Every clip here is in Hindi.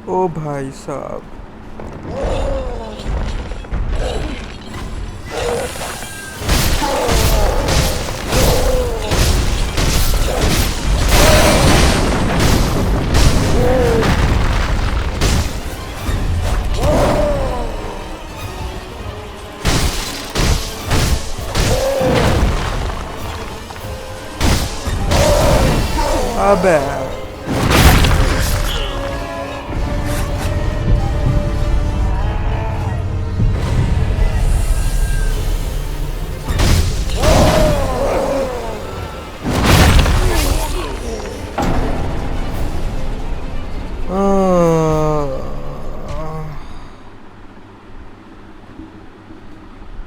ओ भाई साहब। अबे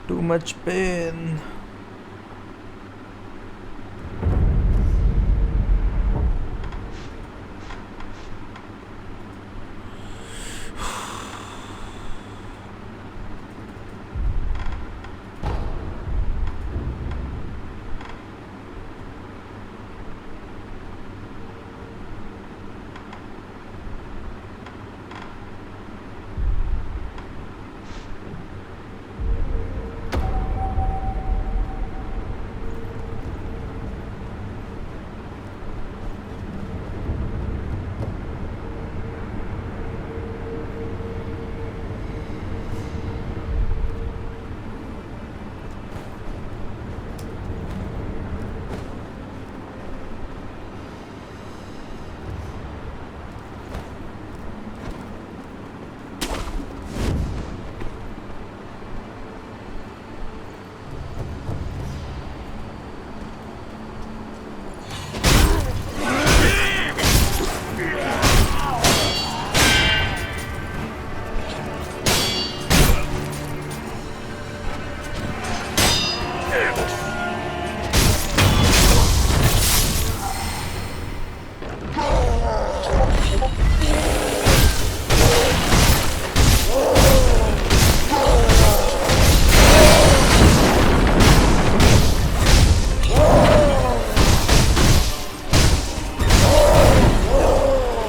too much pain.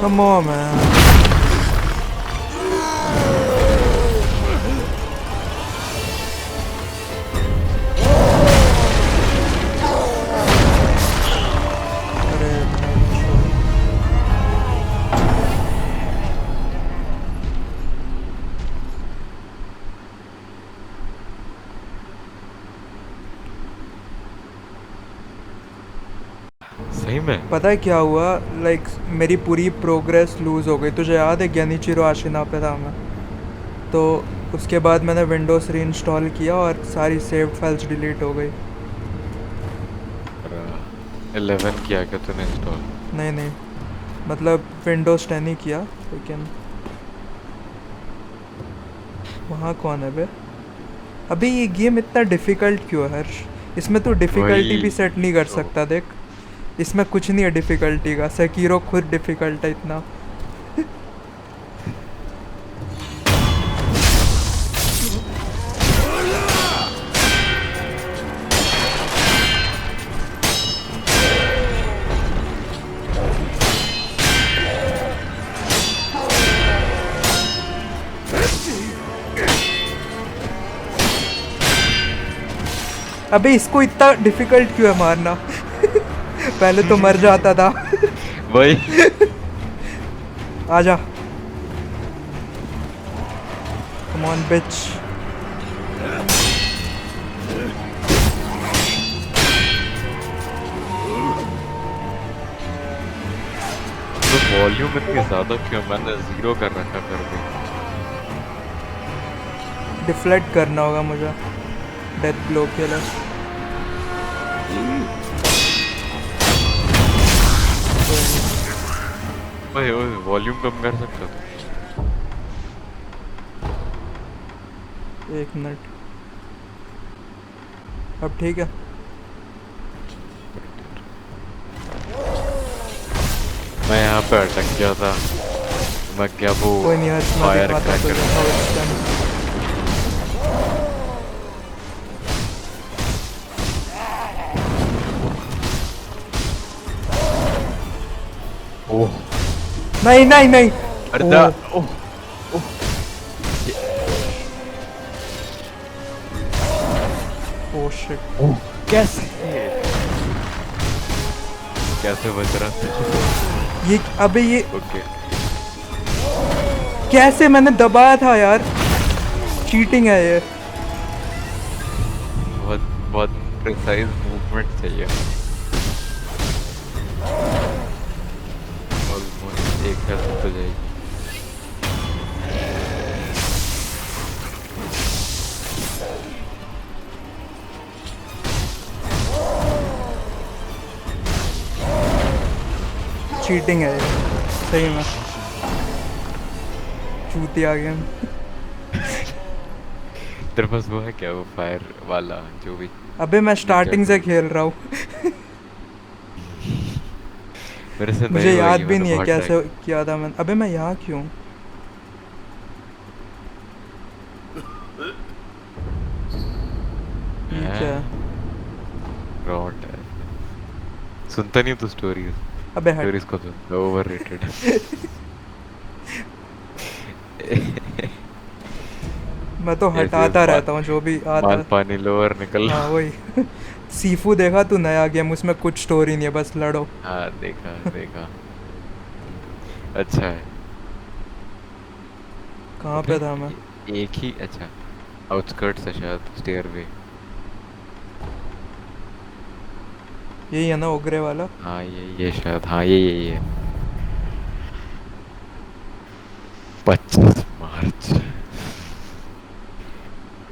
Come on, man. सही में? पता है क्या हुआ? लाइक मेरी पूरी प्रोग्रेस लूज़ हो गई। तुझे याद है ज्ञानीचिरो आशिना पे था मैं? तो उसके बाद मैंने विंडोज़ रीइंस्टॉल किया और सारी सेव्ड फाइल्स डिलीट हो गई। 11 किया क्या तूने इंस्टॉल? नहीं नहीं, मतलब विंडोज़ 10 ही किया। लेकिन वहाँ कौन है बे? अभी ये गेम इतना डिफ़िकल्ट क्यों है हर्ष? इसमें तो डिफ़िकल्टी भी वही सेट नहीं कर तो। सकता। देख, इसमें कुछ नहीं है डिफ़िकल्टी का। सेकीरो खुद डिफ़िकल्ट है इतना। अबे इसको इतना डिफ़िकल्ट क्यों है मारना? पहले तो मर जाता था। वही। आजा, कम ऑन बिच। तो वॉल्यूम इतनी ज्यादा क्यों? मैंने 0 कर रखा फिर भी। डिफ्लेक्ट करना होगा मुझे डेथ ब्लो के लिए। ओए ओए, वॉल्यूम कम कर सकता तू? एक मिनट, अब ठीक है। मैं यहाँ पे अटक गया था। मैं क्या वो कोई नहीं हर्ष, मैं फायर दिखाता क्रैकर? तुझे हाउ इट्स डन। ओह। नहीं नहीं नहीं, अरे दा ओह ओह ओह ओह शिट। ओह कैसे कैसे बच रहा था? ये अबे ये ओके कैसे मैंने दबाया था यार, चीटिंग है ये। बहुत बहुत प्रिसाइज मूवमेंट चाहिए। ऑलमोस्ट एक हेल्थ तो जाएगी। चीटिंग है ये सही में, चूतिया गेम। तेरे पास वो है क्या, वो फायर वाला जो भी अबे मैं निंजा स्टार्टिंग से टूल? खेल रहा हूँ। मेरे से मुझे नहीं याद होगी, भी मैंने नहीं है बहुत ट्राई। कैसे किया था मैंने। अबे मैं यहाँ क्यों? ये क्या है? रॉट है। सुनता नहीं तू स्टोरीज? अबे हट। स्टोरीज को सुन, ओवररेटेड। मैं तो ऐसे हटाता रहता हूँ जो भी आता माल है। पानी लो और निकल। हाँ वही। सीफू देखा तू, नया गेम, उसमें कुछ स्टोरी नहीं है, बस लड़ो। हाँ देखा देखा। अच्छा है। कहाँ अबे पे था मैं? एक ही अच्छा आउटस्कर्ट्स है शायद, स्टेयरवे। यही है ना ओगरे वाला? हाँ ये शायद, हाँ ये 25 मार्च।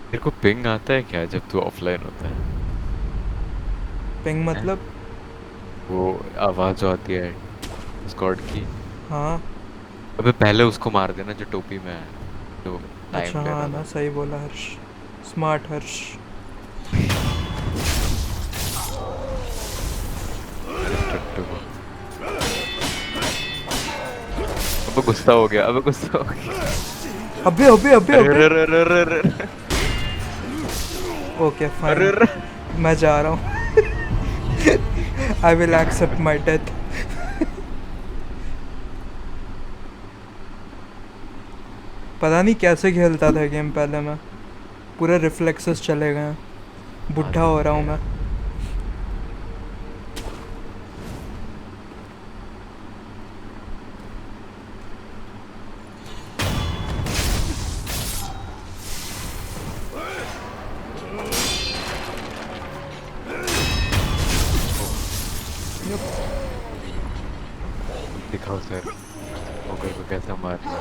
तेरे को पिंग आता है क्या जब तू ऑफलाइन होता है? पिंग हैं? मतलब? वो आवाज जो आती है स्क्वाड की। हाँ। अबे पहले उसको मार देना जो टोपी में है, जो अच्छा टाइम ले हाँ रहा ना, था। सही बोला हर्ष। स्मार्ट हर्ष। अरे टट्टू को। अबे गुस्सा हो गया, अबे गुस्सा हो गया। अबे अबे अबे अरे अबे। अरे अरे अरे अरे अरे ओके अरे फाइन, अरे। मैं जा रहा हूँ। I will accept my death. पता नहीं कैसे खेलता था गेम पहले मैं, पूरे रिफ्लेक्सेस चले गए हैं, बुढ़ा हो आदत रहा हूँ है। मैं। दिखाओ सर, ओकर को कैसा मारना है।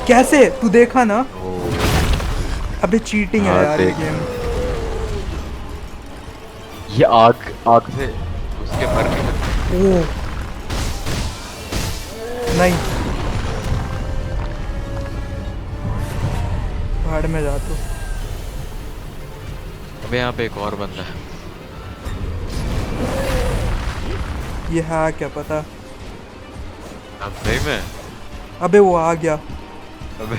कैसे, तू देखा ना? ओ अबे चीटिंग है हाँ यार ये देख, गेम। ये आग आग से उसके मर नहीं सकते। ओह नहीं, भाड़ में जा तू। अबे यहाँ पे एक और बंदा है। ये है क्या पता? अब सही में। अबे वो आ गया। अबे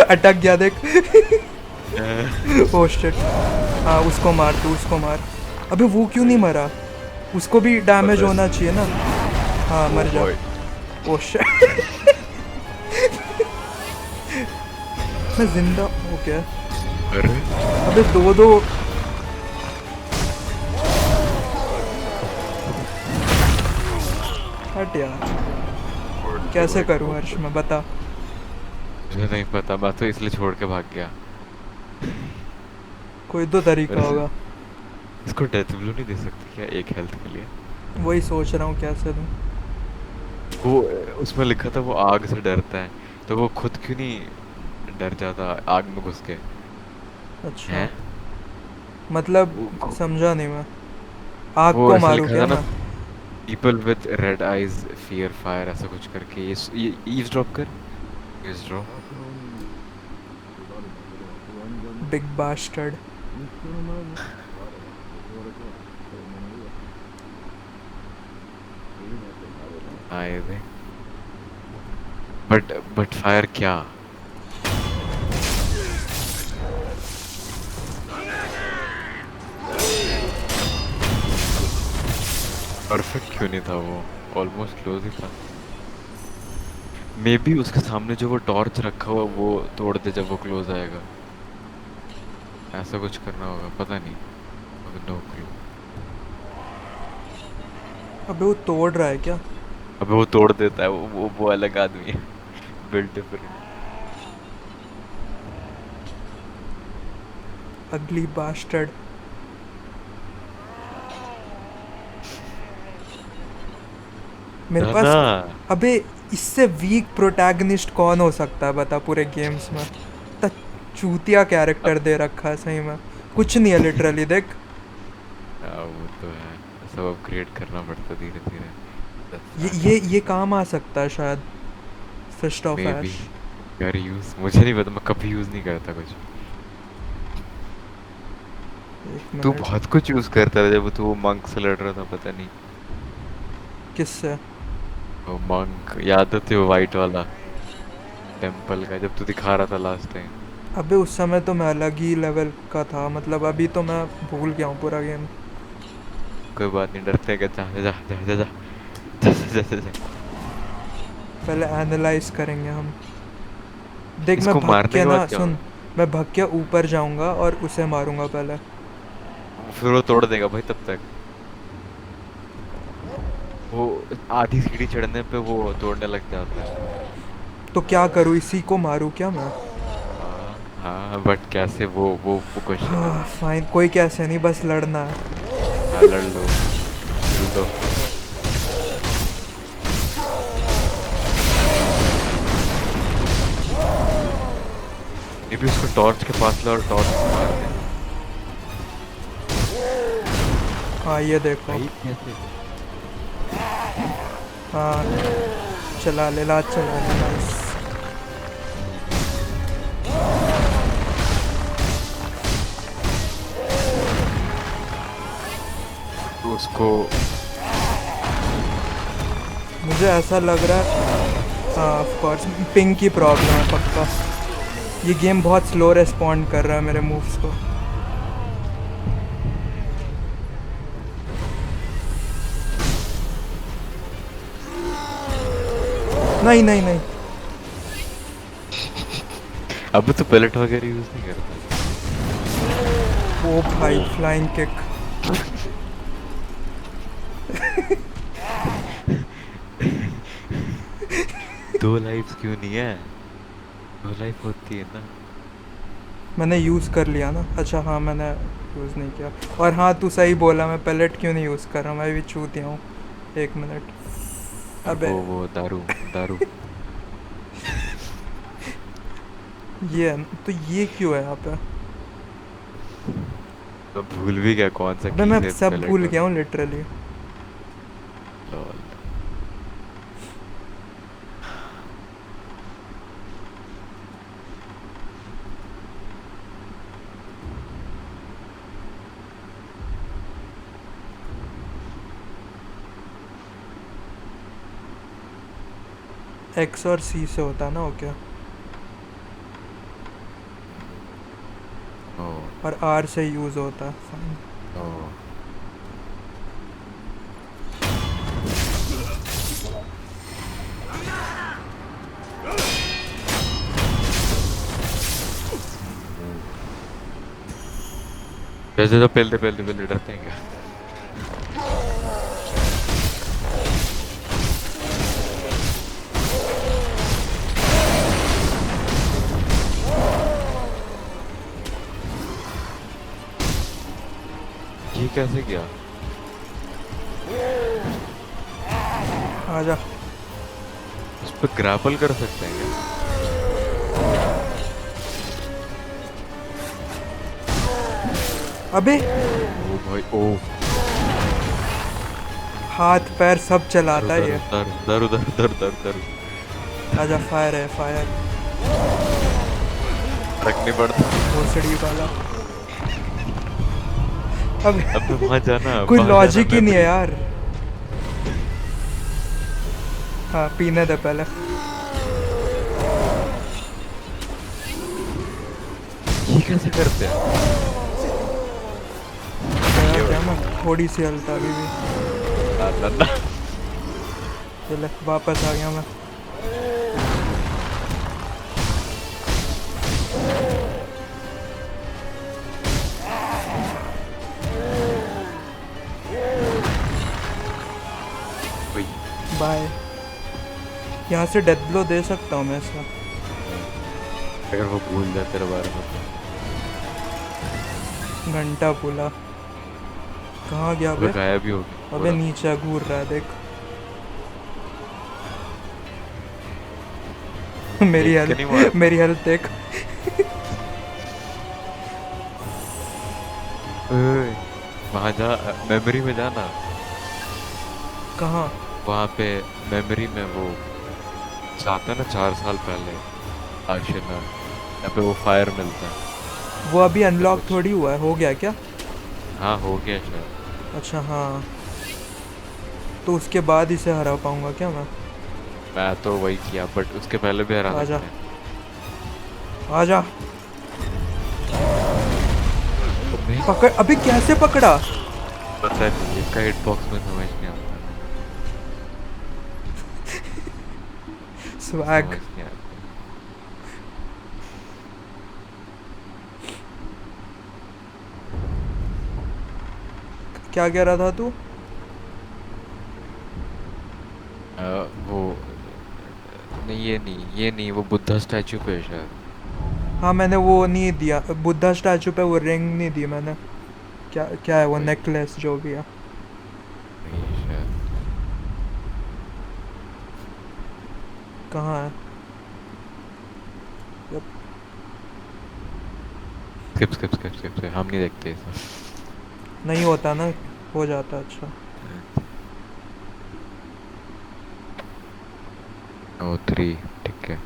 अटक गया देख। Oh shit. हाँ उसको मार, तू उसको मार। अबे वो क्यों नहीं मरा? उसको भी डैमेज अबे होना चाहिए ना। हाँ मर जा। बॉय। Oh shit. मैं जिंदा हो गया। अरे अबे दो दो। हट यार, कैसे करूँ हर्ष मैं, बता। मुझे नहीं पता, मैं तो इसलिए छोड़ के भाग गया। कोई तो तरीका मेरे से होगा। इसको डेथ ब्लो नहीं दे सकती क्या एक हेल्थ के लिए? वही सोच रहा हूँ कैसे दूँ। वो उसमें लिखा था वो आग से डरता है, तो वो खुद क्यों नहीं डर जाता आग में घुस के? अच्छा हैं? मतलब वो समझा नहीं मैं। आग वो को ऐसा मारूँ लिखा था क्या ना, मैं? People with red eyes fear fire, ऐसा कुछ करके। ये ईव्सड्रॉप कर, ईव्सड्रॉप। Big bastard. आए थे बट फायर क्या? परफेक्ट क्यों नहीं था वो? ऑलमोस्ट क्लोज ही था। मे बी उसके सामने जो वो टॉर्च रखा हुआ वो तोड़ दे जब वो क्लोज आएगा। ऐसा कुछ करना होगा, पता नहीं। No clue. अबे वो तोड़ रहा है क्या? अबे वो तोड़ देता है, वो अलग आदमी है। Build different. अगली बास्टर्ड। मेरे दादा। पास। अबे इससे वीक प्रोटैगनिस्ट कौन हो सकता है बता पूरे गेम्स में? इतना चूतिया कैरेक्टर दे रखा है सही में। कुछ नहीं है लिटरली देख। वो तो है। सब अपग्रेड करना पड़ता धीरे धीरे। ये काम आ सकता है शायद। First off maybe. Ash. यार यूज मुझे नहीं पता, मैं कभी यूज नहीं करता कुछ। एक तू मिनट। बहुत कुछ यूज करता है जब तू वो मंक से लड़ रहा था, पता नहीं। किससे? वो मंक याद है तुझे, वो वाइट वाला टेम्पल का, जब तू दिखा रहा था लास्ट टाइम। अबे उस समय तो मैं अलग ही लेवल का था, मतलब अभी तो मैं भूल गया हूँ पूरा गेम। कोई बात नहीं, डरते क्या, जा जा जा जा जा जा जा जा जा। पहले एनालाइज करेंगे हम। देख मैं इसको भाग मारने के के ना बाद क्या सुन। होगा? मैं भाग के ऊपर जाऊंगा और उसे मारूंगा पहले। फिर वो तोड़ देगा भाई तब तक। वो आधी सीढ़ी चढ़ने पे वो तोड़ने लग जाता है। तो क्या करूँ, इसी को मारूँ क्या मैं? हाँ हाँ, बट कैसे, वो क्वेश्चन है हाँ ना। फाइन, कोई कैसे नहीं, बस लड़ना है। हाँ लड़ लो, खेल दो। ये भी उसको टॉर्च के पास लो और टॉर्च से मार दे। हाँ ये देखो। भाई कैसे? हाँ चला ले, लात चला ले, नाइस। तो उसको मुझे ऐसा लग रहा है, हाँ ऑफ कोर्स पिंग की प्रॉब्लम है पक्का। ये गेम बहुत स्लो रिस्पॉन्ड कर रहा है मेरे मूव्स को। नहीं नहीं नहीं। अब तो पैलेट वगैरह यूज नहीं करता। वो भाई फ्लाइंग किक। 2 लाइफ्स क्यों नहीं है? 2 लाइफ होती है ना। मैंने यूज़ कर लिया ना, अच्छा हाँ मैंने यूज़ नहीं किया। और हाँ तू सही बोला, मैं पैलेट क्यों नहीं यूज़ कर रहा, मैं भी चूतिया हूँ। एक मिनट। और अबे वो दारू, दारू। ये है तो ये क्यों है यहाँ पे? तो भूल भी गया कौन सा अबे की मैं से सब पैलेट भूल गया वगैरह। हूँ लिटरली। लॉल। एक्स और सी से होता है ना, ओके। ओ और आर से यूज़ होता है, फाइन। ओ। जैसे तो पहले डरते हैं क्या? ये कैसे किया? आजा। उस पर ग्रैपल कर सकते हैं क्या? अबे ओ भाई ओ। हाथ पैर सब दारू चलाता है दारू ये। दारू दारू दारू दारू दारू दारू। आजा, फायर है फायर। फर्क नहीं पड़ता। भोसड़ी वाला। अबे अब वहां जाना, कोई वहां जाना लॉजिक ही नहीं है मेमोरी। यार। हाँ पीने दे पहले। ये कैसे करते हैं? क्या क्या मैं थोड़ी सी हल्का अभी भी। ला नन्ना चले वापस आ गया मैं। वही बाय। यहाँ से डेथ ब्लो दे सकता हूँ मैं इसका। अगर वो भूल जाए तेरे बारे में तो। घंटा बोला कहाँ गया अबे बे? गायब ही हो गया अबे पूरा। नीचे घूर रहा है देख। मेरी देख के नहीं मार हेल्थ, मेरी हेल्थ देख। वहाँ जा, मेमोरी में जाना। कहाँ? वहाँ पे मेमोरी में वो जाता है ना 4 साल पहले आशिना, यहाँ पे वो फायर मिलता है। वो अभी तो अनलॉक कुछ थोड़ी हुआ है, हो गया क्या? हाँ हो गया शायद। अच्छा हाँ, तो उसके बाद इसे हरा पाऊंगा क्या मैं? मैं तो वही किया बट उसके पहले भी हरा आजा सकते हैं। आजा। अबे पकड़, अभी कैसे पकड़ा? पता नहीं इसका हिटबॉक्स में समझ नहीं आता। स्वैग। समझ नहीं आता। क्या कह रहा था तू? वो नहीं, ये नहीं वो बुद्धा स्टैचू पे है शायद। हाँ मैंने वो नहीं दिया बुद्धा स्टैचू पे, वो रिंग नहीं दी मैंने। क्या क्या है वो, वही नेकलेस जो भी है। वही है शायद। कहाँ है? Yup, skip skip skip skip skip, हम नहीं देखते ये सब। नहीं होता ना, हो जाता। अच्छा ओ 3 ठीक है।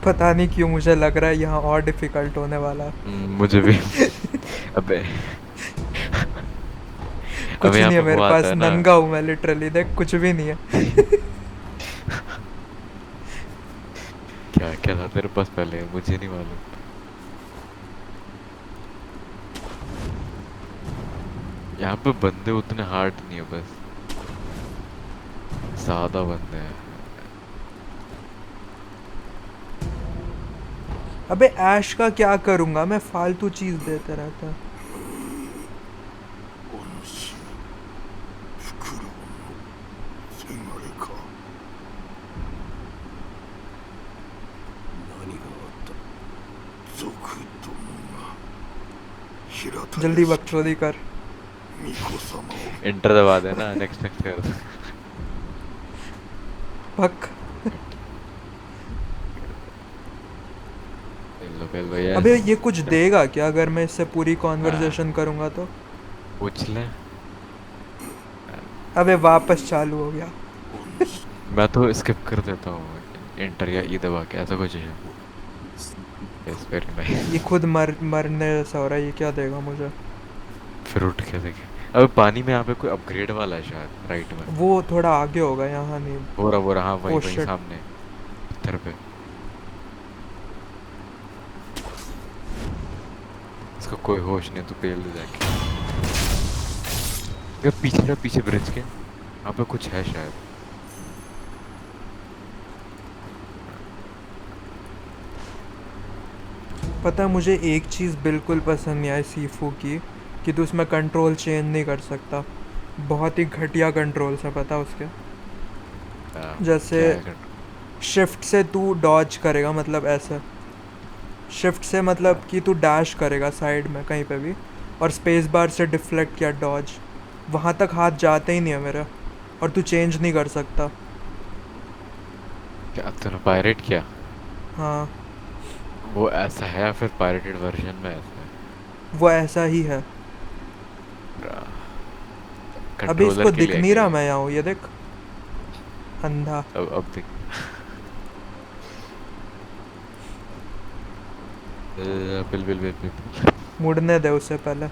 पता नहीं क्यों मुझे लग रहा है यहाँ और डिफिकल्ट होने वाला है। मुझे भी। अबे कुछ अबे यहाँ नहीं है पे वो मेरे आता पास, है ना। नंगा हूँ मैं लिटरली, देख कुछ भी नहीं है। क्या क्या था तेरे पास पहले, मुझे नहीं मालूम। यहाँ पे बंदे उतने हार्ड नहीं है, बस सादा बंदे हैं। अबे ऐश का क्या करूँगा मैं, फालतू चीज़ देते रहता है। お主フクロウのせがれか。何があった族どもが平田 जल्दी 屋敷 बकचोदी कर। 巫女様を इंटर दबा देना, नेक्स्ट नेक्स्ट कर दे। पक। पेल भैया अबे ये कुछ देगा क्या अगर मैं इससे पूरी कॉन्वर्जेशन करूँगा तो? पूछ ले। अबे वापस चालू हो गया। お主 मैं तो स्किप कर देता हूँ इंटर या ई दबा के, ऐसा कुछ है। Yes very nice. ये खुद मरने जैसा हो रहा है, ये क्या देगा मुझे? फिर उठ के देखे। अब पानी में यहाँ पे कोई अपग्रेड वाला है शायद राइट में। वो थोड़ा आगे होगा, यहाँ नहीं। वो रहा, हाँ वहीं ओह वहीं शिट। सामने पत्थर पे। इसका कोई होश नहीं, तो पेल दे जाके। ये पीछे ब्रिज के यहाँ पे कुछ है शायद। पता है मुझे एक चीज़ बिल्कुल पसंद नहीं आई सीफू की, कि तू उसमें कंट्रोल चेंज नहीं कर सकता। बहुत ही घटिया कंट्रोल्स है पता है उसके। जैसे क्या है शिफ्ट से तू डॉज करेगा, मतलब ऐसे शिफ्ट से मतलब कि तू डैश करेगा साइड में कहीं पे भी, और स्पेस बार से डिफ्लेक्ट किया डॉज, वहाँ तक हाथ जाते ही नहीं है मेरा, और तू चेंज नहीं कर सकता। क्या तूने पायरेट किया? हाँ वो ऐसा है या फिर पायरेटेड वर्जन में ऐसा है? वो ऐसा ही है। अभी इसको कंट्रोलर के दिख लिए नहीं क्या रहा, ये? मैं यहाँ हूँ, ये देख अंधा। अब देख। Bill bill bill bill. मुड़ने दे उसे पहले।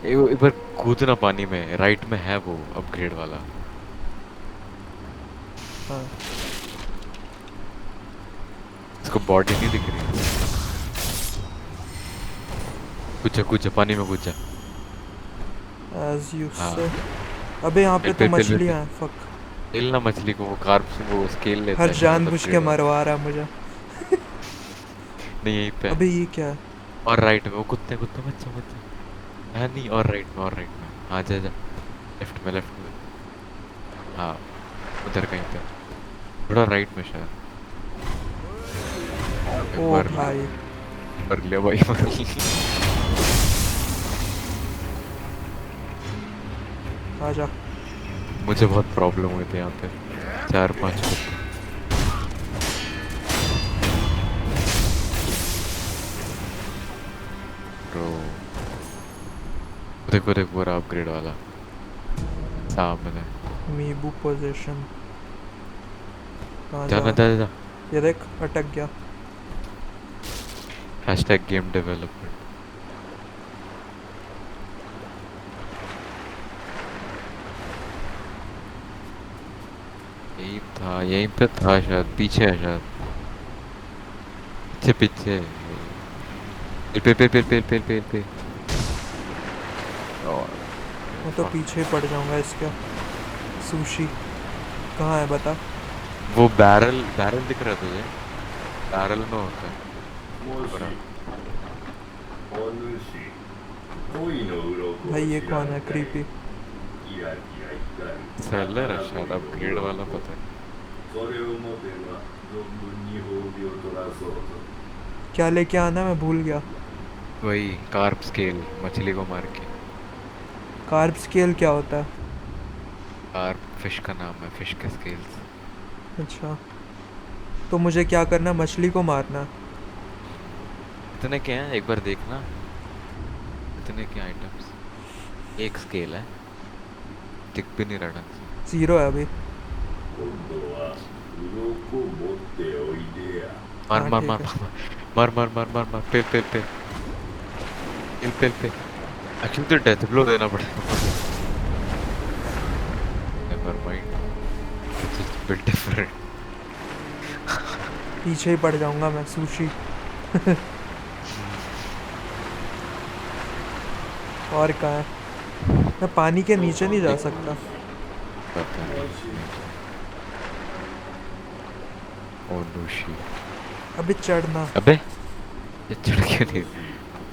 एक बार कूदना पानी में, राइट में है वो अपग्रेड वाला। हाँ इसको बॉडी नहीं दिख रही। कूद जा कूद जा पानी में कूद जा। एज यू हाँ से। अबे यहाँ पे पेल तो पेल पेल पेल मछलियाँ पेल। हैं, फक। पेल ना मछली को, वो कार्प से वो स्केल लेता हर है शायद जानबूझ के अपग्रेड वाला। मरवा रहा है मुझे। नहीं यहीं पे है। अबे ये क्या है? और राइट में वो कुत्ते कुत्ते बच्चा बच्चा। हाँ नहीं और राइट में और राइट में। हाँ जा जा। लेफ्ट में लेफ्ट में। हाँ उधर कहीं पे। थोड़ा राइट में शायद। ओ भाई। मर लिया भाई मर लिया। आजा। मुझे बहुत प्रॉब्लम हुई थी यहाँ पे। 4-5 कुत्ते। ब्रो देखो देखो पूरा अपग्रेड वाला सामने। मीबू पोजीशन। कहाँ जाना जा? जा जा। ये देख, अटक गया। Hashtag game development. यही था यहीं पे था शायद, पीछे है शायद। पीछे पीछे। पे पे पे पे पे पे पे। और मैं तो पीछे ही पड़ जाऊंगा इसके। सुशी कहाँ है बता? वो बैरल बैरल दिख रहा है तुझे? बैरल में होता है もし पूरा। お主恋の鱗を भाई ये 知 कौन ら है んかい क्रीपी? キラキラ光る सेलर है 宝 शायद 物を अपग्रेड よ वाला पता है। それを持てば存分に褒美を取らそうぞ क्या लेके आना है? मैं भूल गया। वही कार्प स्केल मछली को मार के। कार्ब स्केल क्या होता है? कार्प फिश का नाम है, फिश के स्केल्स। अच्छा, तो मुझे क्या करना है? मछली को मारना है? इतने क्या हैं एक बार देखना। इतने क्या आइटम्स। एक स्केल है, दिख भी नहीं रहा ढंग से। 0 है अभी। 今度は鱗持っておいでや मार हाँ मार ठीक मार है। मार मार मार मार मार पे पे पे पे पे। एक्चुअली तो डेथ ब्लो देना पड़ेगा। Never mind, it's bit different. पीछे ही पड़ जाऊंगा मैं, सुशी। और कहाँ है? मैं पानी के नीचे नहीं जा सकता। पता नहीं। ओ नोशी। अभी चढ़ना। अबे ये चढ़ क्यों नहीं?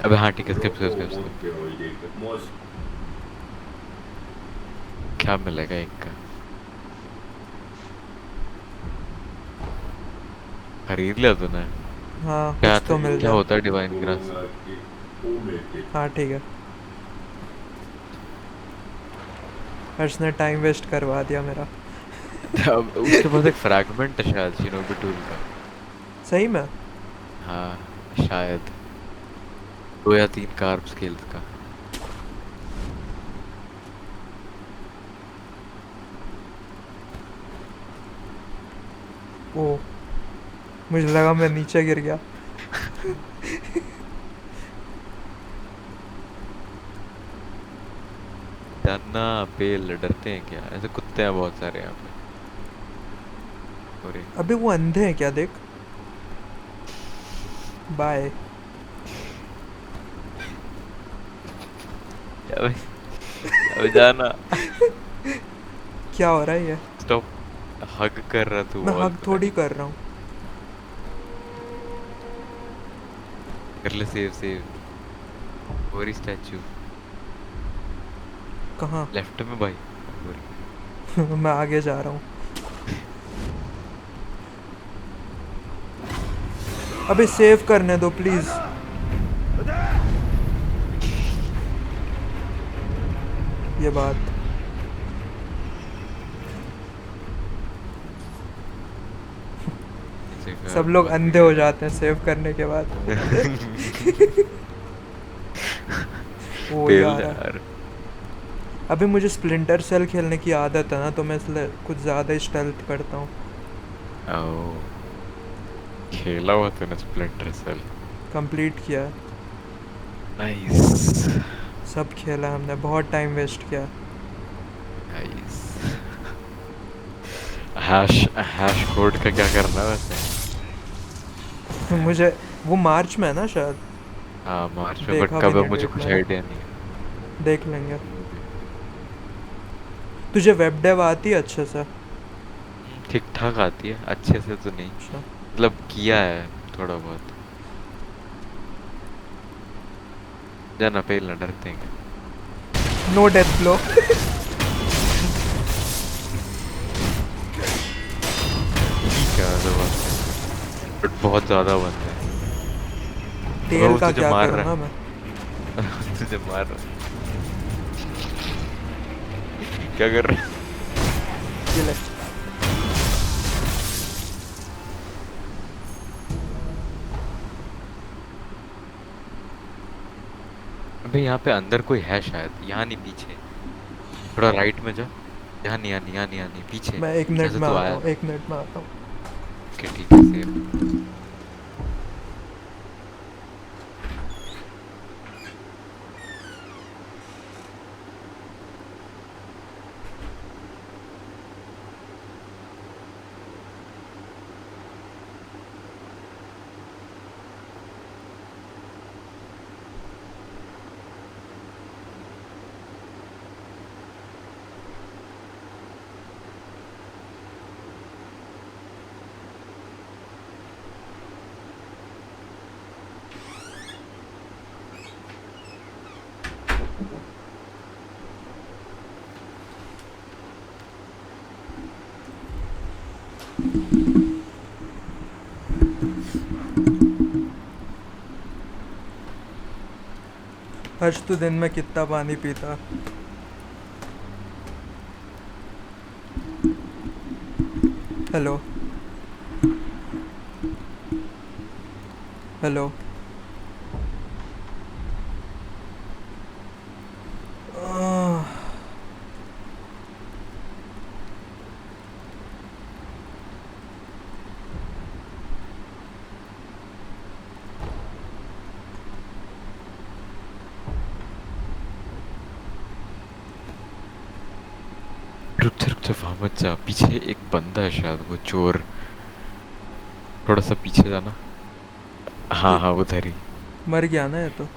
अबे हाँ ठीक है, स्किप स्किप 鱗を स्किप 持っておいでもし क्या मिलेगा एक का? खरीद लिया तूने? हाँ क्या कुछ तो मिल क्या जाए। होता है डिवाइन 心 ग्रास? がけ褒めて हाँ ठीक है। हर्ष ने टाइम वेस्ट करवा दिया मेरा। अब उसके पास एक फ्रैगमेंट है शायद शिनोबी टूल का। सही में? हाँ शायद 2 या 3 कार्ब स्केल्स का। ओ, मुझे लगा मैं नीचे गिर गया। डरना पेल डरते हैं क्या? ऐसे कुत्ते हैं बहुत सारे यहाँ पे। अरे अबे वो अंधे हैं क्या? देख। बाय। अबे अबे जाना। क्या हो रहा है ये? स्टॉप। हग कर रहा तू मैं वॉल हग पे। थोड़ी कर रहा हूँ। कर ले सेव सेव। और स्टैचू कहाँ? लेफ्ट में भाई। और मैं आगे जा रहा हूँ। अबे सेव करने दो प्लीज। ये बात। सब लोग अंधे हो जाते हैं सेव करने के बाद। वो पेल यार। यार। अभी मुझे स्प्लिंटर सेल खेलने की आदत है ना, तो मैं इसलिए कुछ ज़्यादा ही स्टेल्थ करता हूँ। ओ खेला हुआ तूने स्प्लिंटर सेल? कंप्लीट किया है। नाइस सब खेला हमने, बहुत टाइम वेस्ट किया। नाइस। हैश हैश कोड का क्या करना है वैसे? मुझे वो मार्च में है ना शायद। हाँ मार्च में, बट देखा भी कब है नहीं मुझे डेट कुछ मैंने, आइडिया नहीं है। देख लेंगे। तुझे वेब डेव आती है अच्छे से? ठीक ठाक आती है, अच्छे से तो नहीं, अच्छा। मतलब किया है थोड़ा बहुत। जाना पहले डरते हैं। No death blow. ठीक है तो बात है, बट बहुत ज्यादा बंद है। अबे टेल वो का तुझे क्या मार रहा करूँगा मैं? है। तुझे मार रहा है। क्या कर रहा है? ये ले। अबे यहाँ पे अंदर कोई है शायद, यहाँ नहीं पीछे, थोड़ा राइट में जा। यहाँ नहीं, यहाँ नहीं, यहाँ नहीं, यहाँ नहीं, पीछे। मैं 1 जहाँ मिनट से में तू आता आया हूँ, था। 1 मिनट में आता हूँ। ओके ठीक है, सेफ। हर्ष तू दिन में कितना पानी पीता? हेलो? हेलो? आह, रुक जा, वहां मत जा, पीछे एक बंदा है शायद, वो चोर। थोड़ा सा पीछे जाना। हाँ ये हाँ उधर ही। मर गया ना ये तो?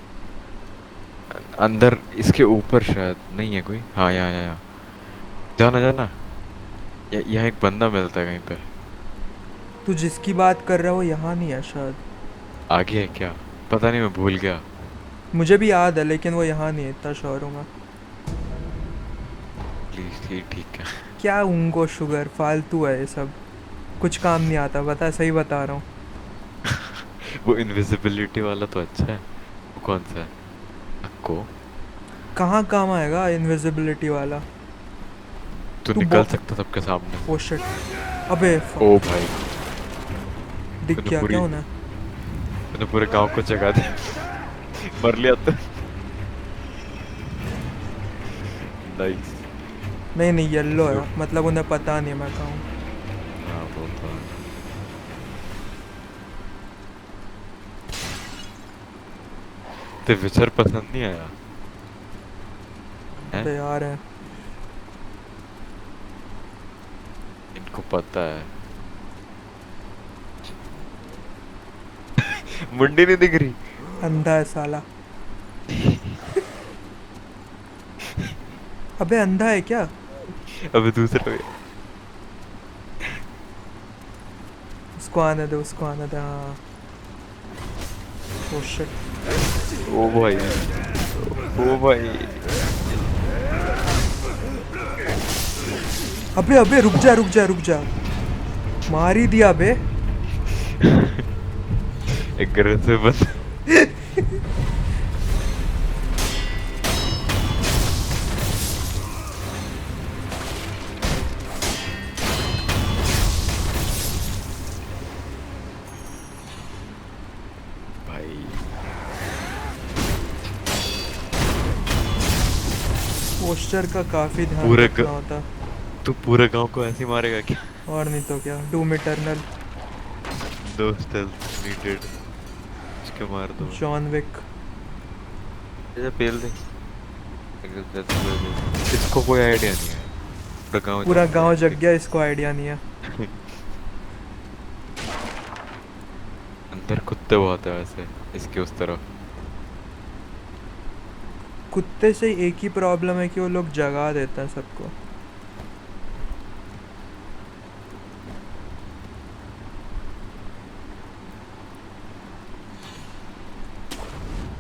अंदर इसके ऊपर शायद नहीं है कोई। हाँ यहाँ यहाँ यहाँ। जाना जाना। यहाँ एक बंदा मिलता है कहीं पे। तू जिसकी बात कर रहा है वो यहाँ नहीं है शायद। आगे है क्या? पता नहीं, मैं भूल गया। मुझे भी याद है लेकिन वो यहाँ नहीं है, इतना श्योर हूँ मैं। प्लीज ठीक ठीक है। क्या उनको शुगर, फालतू है ये सब, कुछ काम नहीं आता, बता, सही बता रहा हूँ। वो इनविजिबिलिटी वाला तो अच्छा है। वो कौन सा है? को कहाँ काम आएगा इनविजिबिलिटी वाला? तू तू निकल सकता सबके सामने ओ से। शिट। अबे ओ भाई, दिख तूने गया क्या पूरी उन्हें? तूने पूरे गांव को जगा दिया। मर लिया तो। नाइस। नहीं नहीं, येलो है, मतलब उन्हें पता नहीं मैं कहाँ हूँ। हाँ वो तो है। तो विचर पसंद नहीं आया है? अबे यार है। इनको पता है। मुंडी नहीं दिख रही। अंधा है साला। अबे अंधा है क्या? अबे दूसरा। उसको आने दे, उसको आने दे, हाँ। Oh shit. ओ भाई, ओ भाई। अबे अबे रुक जा रुक जा रुक जा, मार ही दिया बे। एग्रेसिव बंदा। भाई पोस्टर का काफी ध्यान पूरे रखना होता। तू पूरे गांव को ऐसे ही मारेगा क्या? और नहीं तो क्या, डूम इटर्नल। दो स्टेल्थ नीडेड। इसके मार दो। John Wick. ऐसा पेल दे। इसको कोई आइडिया नहीं है। पूरा गांव जग गया। गया, इसको आइडिया नहीं है। अंदर कुत्ते बहुत है वैसे इसके उस तरफ। कुत्ते से एक ही प्रॉब्लम है कि वो लोग जगा देते हैं सबको।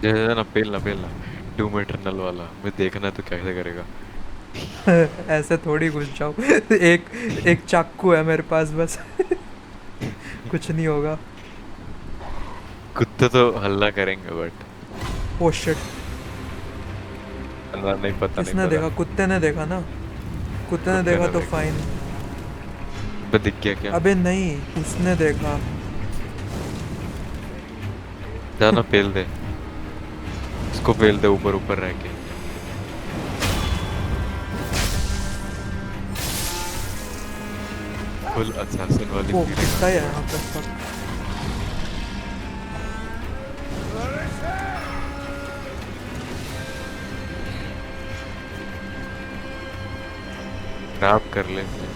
जैसे ना पेलना डूम इटरनल वाला, मैं देखना तो कैसे करेगा। ऐसे थोड़ी घुस जाओ। एक एक चाकू है मेरे पास बस। कुछ नहीं होगा। कुत्ते तो हल्ला करेंगे बट ओ शिट। नहीं पता, नहीं किसने पता। देखा? कुत्ते ने देखा ना। कुत्ते ने कुत्ते देखा ने तो देखा। फाइन। बे दिख गया क्या? अबे नहीं, उसने देखा। जाना पेल दे, उसको पेल दे ऊपर ऊपर रह के। फुल असैसिन वाली ओ फीलिंग कुत्ता आ है गई यहाँ भाई। पे। fuck। ग्रैब कर लेंगे।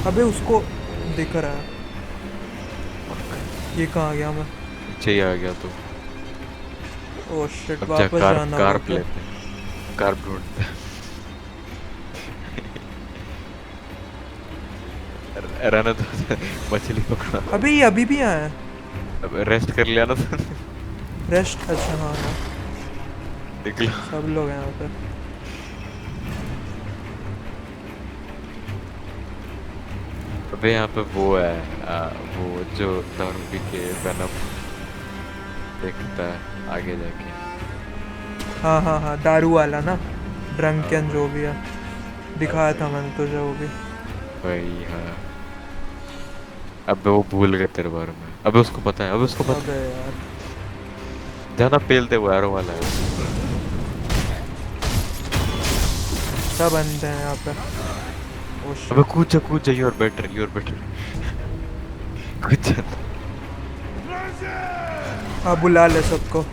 अबे उसको दिख रहा है। ये कहाँ गया मैं? नीचे ही आ गया तो। ओ शिट, अब जा वापस कार जाना होगा कार क्या? लेते हैं, कार ढूंढते हैं। रहने दो, मछली पकड़ा। अबे ये अभी भी आया है। अब रेस्ट कर लिया ना तो रेस्ट? अच्छा हाँ हाँ। निकलो। सब लोग हैं यहाँ पे। अबे यहाँ पे वो है, वो जो दारू पी के वेनम देखता है आगे जाके। हाँ हाँ हाँ, दारू वाला ना। ड्रंकन हाँ, जो भी है। दिखाया था मैंने तुझे वो भी। वही हाँ। अबे वो भूल गए तेरे बारे में, अबे उसको पता है, अबे उसको पता अबे यार। है। जाना पेलते, वो एरो वाला है। सब अंधे हैं यहाँ पे। ओ अबे शिट। कूद जा, यूर बेटर, यूर बेटर। कूद जा। हाँ बुला ले सबको।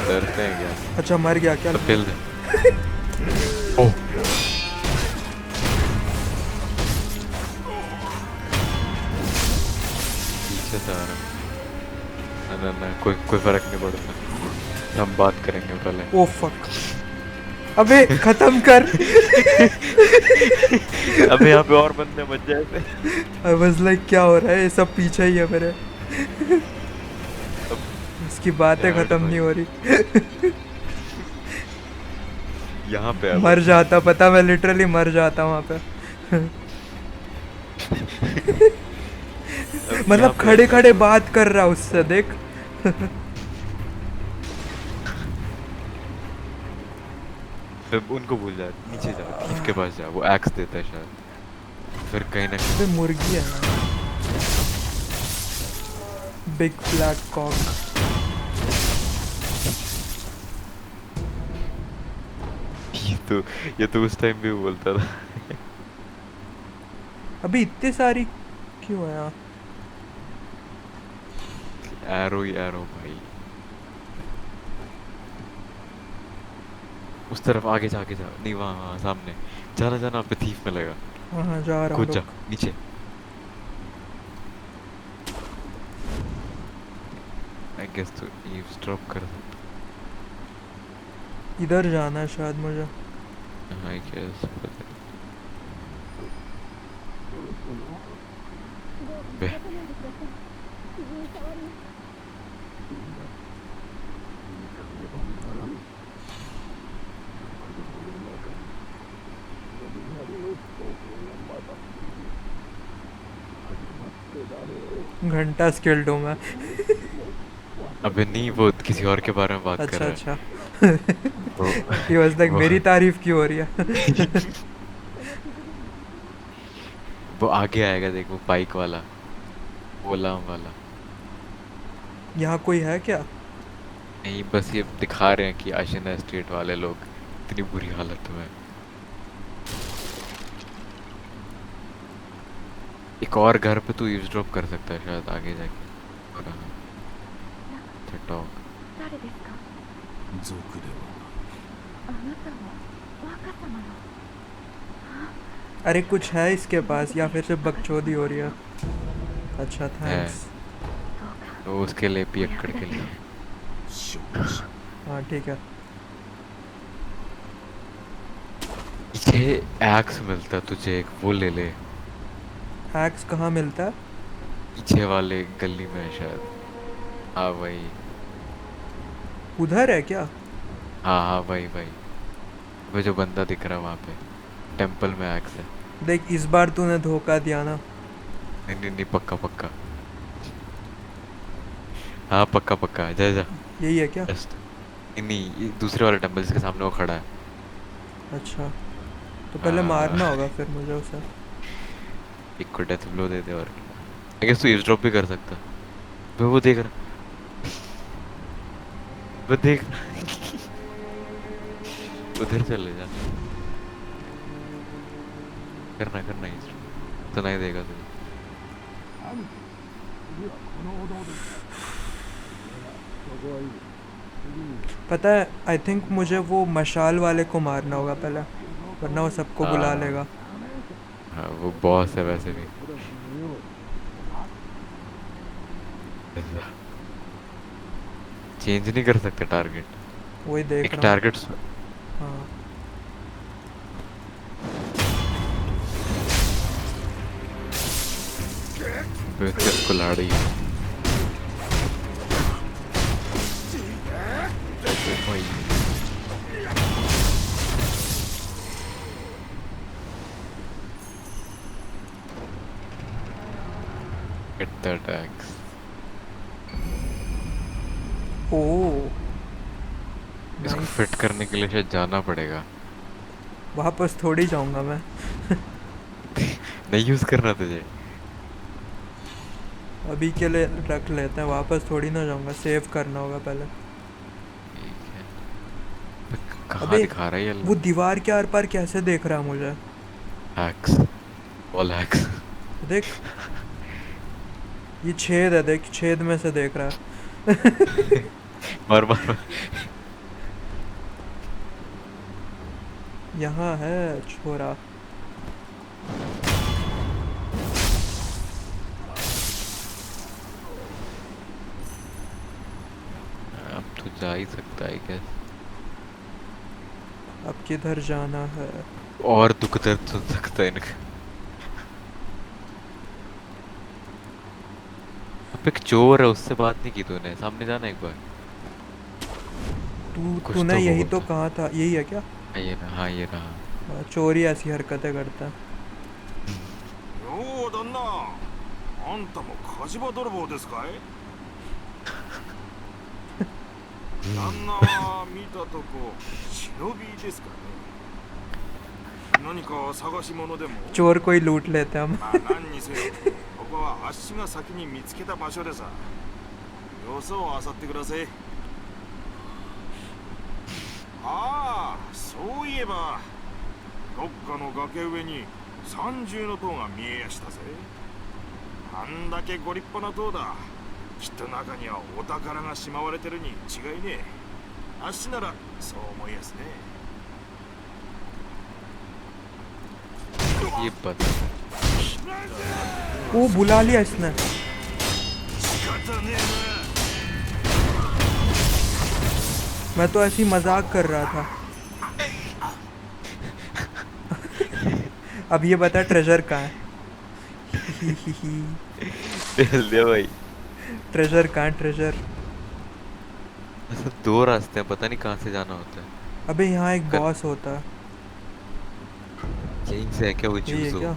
डरते हैं क्या? अच्छा मर गया क्या? तो पेल दे। ओह पीछे से आ रहा है। ना ना ना, कोई कोई फर्क नहीं पड़ता, हम बात करेंगे पहले। Oh fuck. अबे खत्म कर। अबे यहाँ पे और बंदे बच जाए थे। आई वाज लाइक क्या हो रहा है, ये सब पीछे ही है मेरे। अब इसकी बातें यार खत्म नहीं भाई, हो रही। यहाँ पे है मर बंदा। जाता, पता मैं लिटरली मर जाता वहाँ पे। अब यहाँ मतलब पे खड़े ऐसा खड़े तो बात कर रहा उससे, देख। अब उनको भूल जा, नीचे जा, थीफ के पास जा, वो एक्स देता है शायद, फिर कहीं ना अबे मुर्गी है ना। Big black cock. कहीं। ये तो उस टाइम भी बोलता था। अभी इतनी सारी क्यों है यहाँ? एरो ही एरो भाई। उस तरफ आगे जा, आगे जा, नहीं वहाँ वहाँ सामने। जाना जाना, पे थीफ में लगा। हाँ हाँ जा रहा हूँ, कूद जा रुक। नीचे। आई गेस तो ईव्सड्रॉप कर सकता। इधर जाना है शायद मुझे। आई गेस बे। घंटा स्किल्ड हूँ मैं। अबे नहीं, वो किसी और के बारे में बात कर अच्छा रहा अच्छा। है वो। ही वाज लाइक वो मेरी तारीफ क्यों हो रही है? वो आगे आएगा देख, वो बाइक वाला, ओला वाला। यहाँ कोई है क्या? नहीं, बस ये दिखा रहे हैं कि आशिना स्ट्रीट वाले लोग इतनी बुरी हालत में हैं। एक और घर पे तू ईव्सड्रॉप कर सकता है शायद आगे जाके। और हाँ, अच्छा टॉक। 誰ですか？族ではあなたは若様の。あ、अरे कुछ है इसके पास या फिर सिर्फ बकचोदी हो रही है? अच्छा है थैंक्स। तो उसके लिए पियक्कड़ के लिए। 承知。 हाँ ठीक है। पीछे एक्स मिलता तुझे एक, वो ले ले। हैक्स कहाँ मिलता है? पीछे वाले गली में है शायद। हाँ वही। उधर है क्या? हाँ हाँ वही वही। वो जो बंदा दिख रहा है वहाँ पे टेम्पल में एक्स है। देख इस बार तूने धोखा दिया ना। नहीं नहीं नहीं, पक्का पक्का। हाँ पक्का पक्का, जा जा। यही है क्या? जस्ट नहीं नहीं, ये दूसरे वाले टेम्पल जिसके सामने वो खड़ा है। अच्छा तो पहले हाँ मारना होगा फिर मुझे उसे। एक को डेथ ब्लो दे दे और आई गेस तू ईव्सड्रॉप भी कर सकता। वो देख रहा, वो देख उधर चले जा। करना करना ईव्सड्रॉप, सुनाई देगा तुझे। 次はこのお堂です。そこはいい。पता है आई थिंक मुझे वो मशाल वाले को मारना होगा पहले, वरना वो सबको बुला हाँ लेगा। हाँ वो बॉस है वैसे भी। चेंज नहीं कर सकते टारगेट। वही देख एक रहा हूँ। टारगेट हाँ कुल्हाड़ी। वही गेट द अटैक्स। ओ इसको नाइस। फिट करने के लिए शायद जाना पड़ेगा। वापस थोड़ी जाऊंगा मैं। नहीं यूज करना तुझे। अभी के लिए रख लेते हैं, वापस थोड़ी ना जाऊंगा, सेव करना होगा पहले। ठीक है। कहाँ अबे दिखा रहा है ये वो दीवार के आर पार कैसे देख रहा है मुझे? Hacks, all hacks. देख ये छेद है, देख छेद में से देख रहा है। मार मार मार। यहाँ है छोरा। अब तो जा ही सकता है क्या। अब किधर जाना है? और दुख दर्द सुन सकता है इनका। अब एक चोर है, उससे बात नहीं की तूने, सामने जाना एक बार। कुछ तूने तो यही तो बोल। कहा था, यही है क्या? हाँ ये रहा, हाँ ये रहा। चोरी ऐसी हरकतें करता है। よう旦那、あんたも火事場泥棒ですかい？旦那は見たとこ忍びですかね。何か探し物でも？ चोर कोई लूट लेते हैं हम। まあ何にせよ、ここはあっしが先に見つけた場所でさ。よそを漁ってください。ああ、そういえばどっかの崖上に三重の塔が見えやしたぜ。あんだけご立派な塔だ。きっと中にはお宝がしまわれてるに違いねえ。あっしならそう思いやすね。 ये बता। वो बुला लिया इसने। 仕方ねえな。 मैं तो ऐसी मजाक कर रहा था। अब ये बता ट्रेजर कहाँ है? चल दे भाई। ट्रेजर कहाँ है ट्रेजर? ऐसा दो रास्ते हैं, पता नहीं कहाँ से जाना होता है। अबे यहाँ एक बॉस होता है। यहीं से है क्या वो यही चूज है हो? क्या?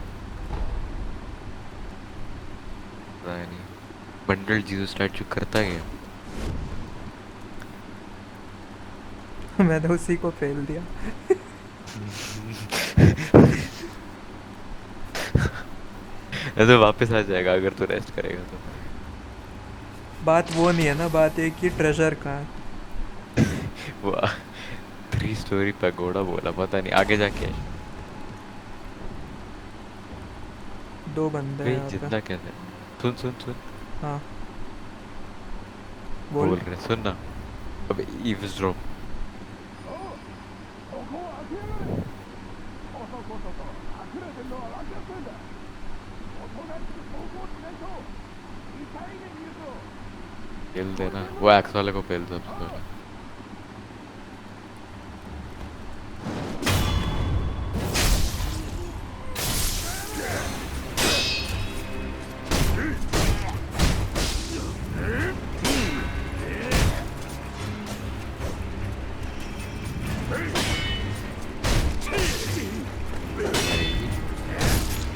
पता नहीं। बंडल जीसस स्टैचू करता है। मैंने उसी को फेल दिया। ऐसे वापस आ जाएगा अगर तू रेस्ट करेगा तो। बात वो नहीं है ना, बात एक कि ट्रेजर कहाँ है। वो 3 स्टोरी पैगोडा बोला, पता नहीं आगे जाके। दो बंदे हैं भाई यहाँ पे। जिंदा कैसे? सुन सुन सुन। हाँ बोल बोल। रहे सुन ना। अब ईव्सड्रॉप। पेल देना, वो एक्स वाले को पेल दो सबसे पहले।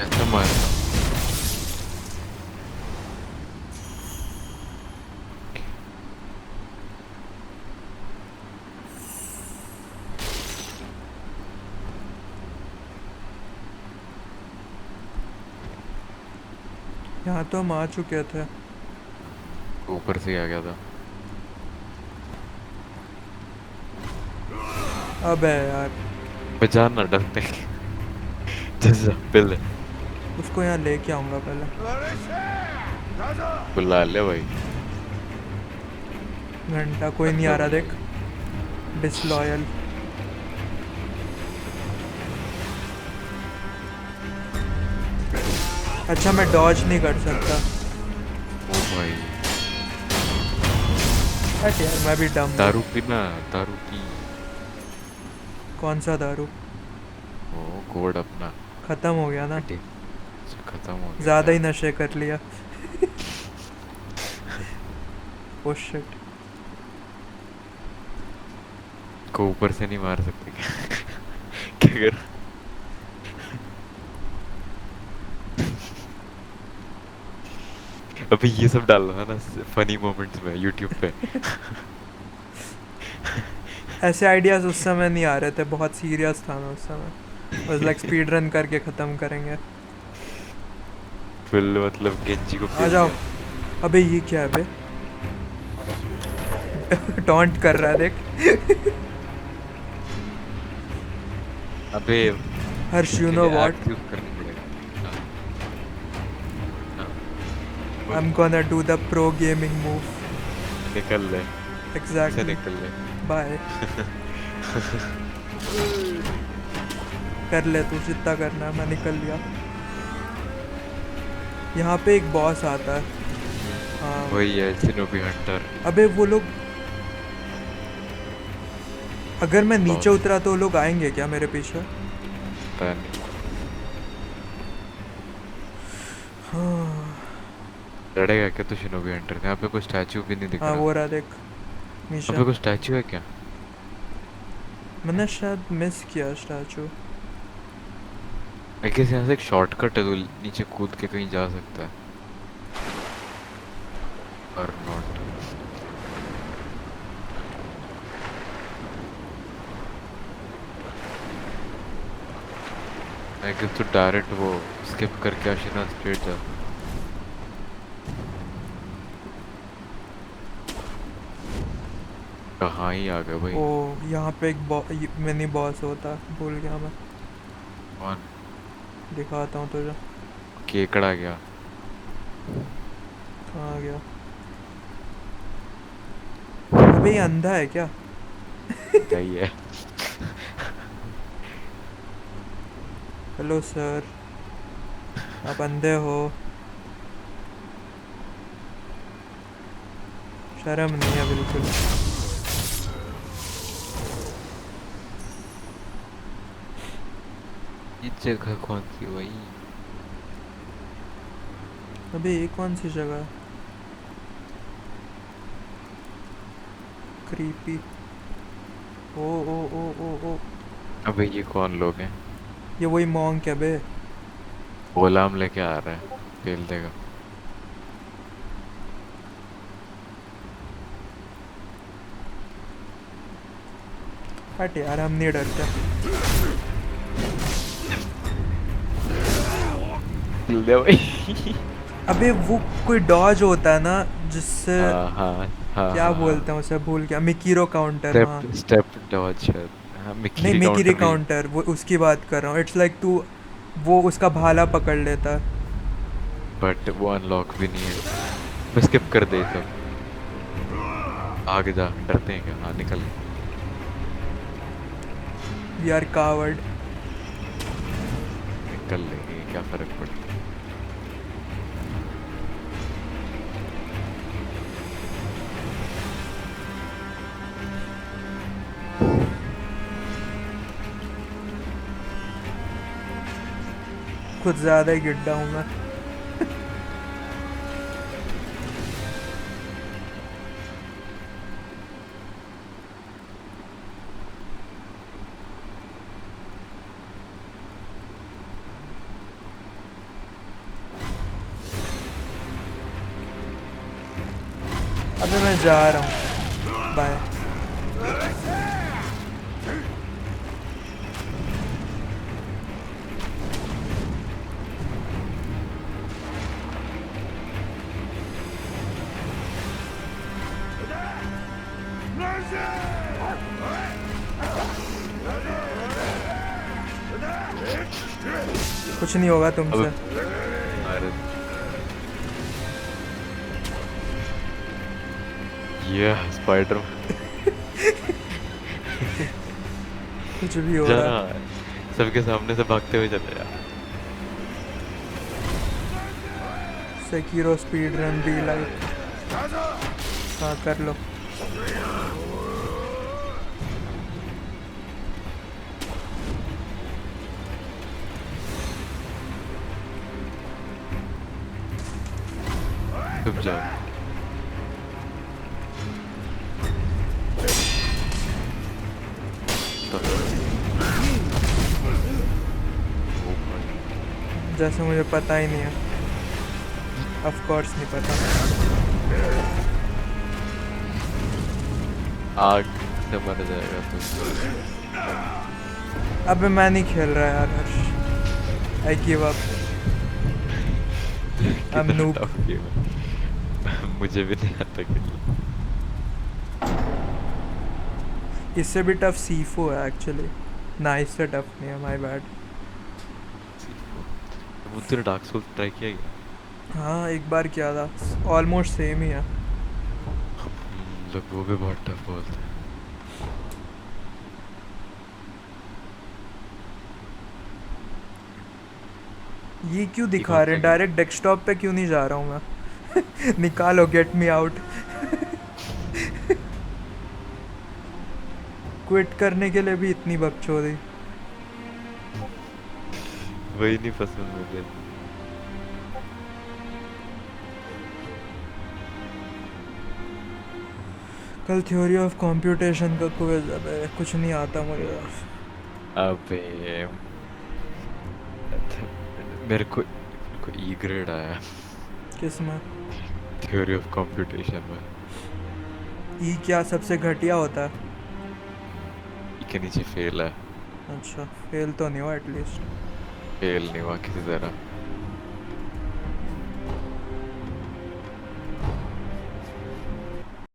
ऐसा मारना। यहाँ तो हम आ चुके थे। ऊपर से आ गया था। अबे यार, बचाना डरते जैसा पेल दे। उसको यहाँ लेके आऊँगा पहले। बुला ले भाई। घंटा कोई नहीं आ रहा देख। डिसलॉयल। अच्छा मैं डॉज नहीं कर सकता। ओ भाई, हट यार, मैं भी डम हूँ। दारू पीना, दारू पी। कौन सा दारू? ओ कोड अपना खत्म हो गया ना? बेटे, अच्छा, खत्म हो गया ज़्यादा ही क्या? नशे कर लिया। Oh shit. को ऊपर से नहीं मार सकते क्या? क्या कर? अभी ये सब डाल रहा है ना फनी मोमेंट्स में यूट्यूब पे। ऐसे आइडियाज़ उस समय नहीं आ रहे थे, बहुत सीरियस था मैं उस समय। बस लाइक स्पीड रन करके ख़त्म करेंगे। फुल मतलब गेंजी को आ पेल जाओ। दिया। अबे ये क्या है बे? टॉन्ट कर रहा है देख। अबे हर्ष यू इसके नो लिए व्हाट, एक्ट यूज करना पड़ेगा। हाँ, I am gonna do the pro gaming move. निकल ले, से एग्जैक्टली। निकल ले। बाय। कर ले तू जितना करना है, मैं निकल लिया। यहाँ पे एक बॉस आता है। हाँ। वही है शिनोबी हंटर। अबे वो लोग, अगर मैं नीचे बॉस उतरा तो वो लोग आएंगे क्या मेरे पीछे? पता नहीं। हाँ। लड़ेगा क्या तू शिनोबी हंटर? यहाँ पे कोई स्टैचू भी नहीं दिख हाँ रहा। वो रहा देख यहाँ नीचे। पे कोई स्टैचू है क्या? मैंने शायद मिस किया स्टैचू। आई गेस यहाँ से एक शॉर्टकट है, तो नीचे कूद के कहीं जा सकता है। और नॉट। आई गेस तो डायरेक्ट वो स्किप करके आशीना स्ट्रेट जा। कहाँ ही आ गए भाई। ओ यहाँ पे एक मिनी बॉस होता है, भूल गया मैं। कौन? दिखाता हूँ तुझे। केकड़ा गया। कहाँ गया? अबे ये अंधा है क्या? सही है। हेलो सर, आप अंधे हो? शर्म नहीं है बिल्कुल। ये जगह कौन सी भाई? अबे ये कौन सी जगह है? क्रीपी। ओ ओ ओ ओ ओ। अबे ये कौन लोग हैं? ये वही मॉन्क है बे। गोलाम लेके आ रहा है, पेल देगा। हट यार, हम नहीं डरते। पेल दे भाई। अबे वो कोई डॉज होता है ना जिससे, हाँ हाँ हाँ क्या हाँ हाँ। बोलते हैं उसे, भूल गया। मिकीरो काउंटर, हाँ। स्टेप स्टेप डॉज शायद। हाँ, नहीं मिकीरी मिकीरी काउंटर नहीं। काउंटर, वो उसकी बात कर रहा हूँ। इट्स लाइक तू वो उसका भाला पकड़ लेता है। बट वो अनलॉक भी नहीं है। मैं स्किप कर दे सब। आगे जा, डरते हैं क्या? हाँ निकल। We are coward. निकल लेंगे, क्या फर्क पड़ता है? कुछ ज़्यादा ही गिड्डा हूँ मैं। अबे मैं जा रहा हूँ, बाय। कुछ नहीं होगा तुमसे। अरे ये स्पाइडर कुछ भी हो जा रहा रहा है। है, सबके सामने से भागते हुए चले जा। Sekiro speed run be like. हाँ कर लो। तुम जाओ। तो जैसे मुझे पता ही नहीं है। ऑफ कोर्स नहीं पता। आग से मर जाएगा तू। अबे मैं नहीं खेल रहा यार Harsh. I give up. I am कितना नूब। टफ गेम है। मुझे भी नहीं आता खेलना। इससे भी टफ सीफो है एक्चुअली। ना इससे टफ नहीं है, माय बैड। मुझे डार्क सोल्स ट्राई किया गया। हाँ एक बार किया था, ऑलमोस्ट सेम ही है। लोग वो भी बहुत टफ बोलते हैं। ये क्यों ये दिखा कौन रहे सा हैं? गेम? डायरेक्ट डेस्कटॉप पे क्यों नहीं जा रहा हूँ मैं? निकालो, गेट मी आउट। क्विट करने के लिए भी इतनी बकचोदी। वही नहीं पसंद मुझे। कल थ्योरी ऑफ कंप्यूटेशन का क्विज है, कुछ नहीं आता मुझे। अबे मेरे को ई ग्रेड आया किसमें? थ्योरी ऑफ कंप्यूटेशन में। ई क्या सबसे घटिया होता है? ई के नीचे फेल है। अच्छा, फेल तो नहीं हुआ एटलीस्ट। फेल नहीं हुआ किसी तरह।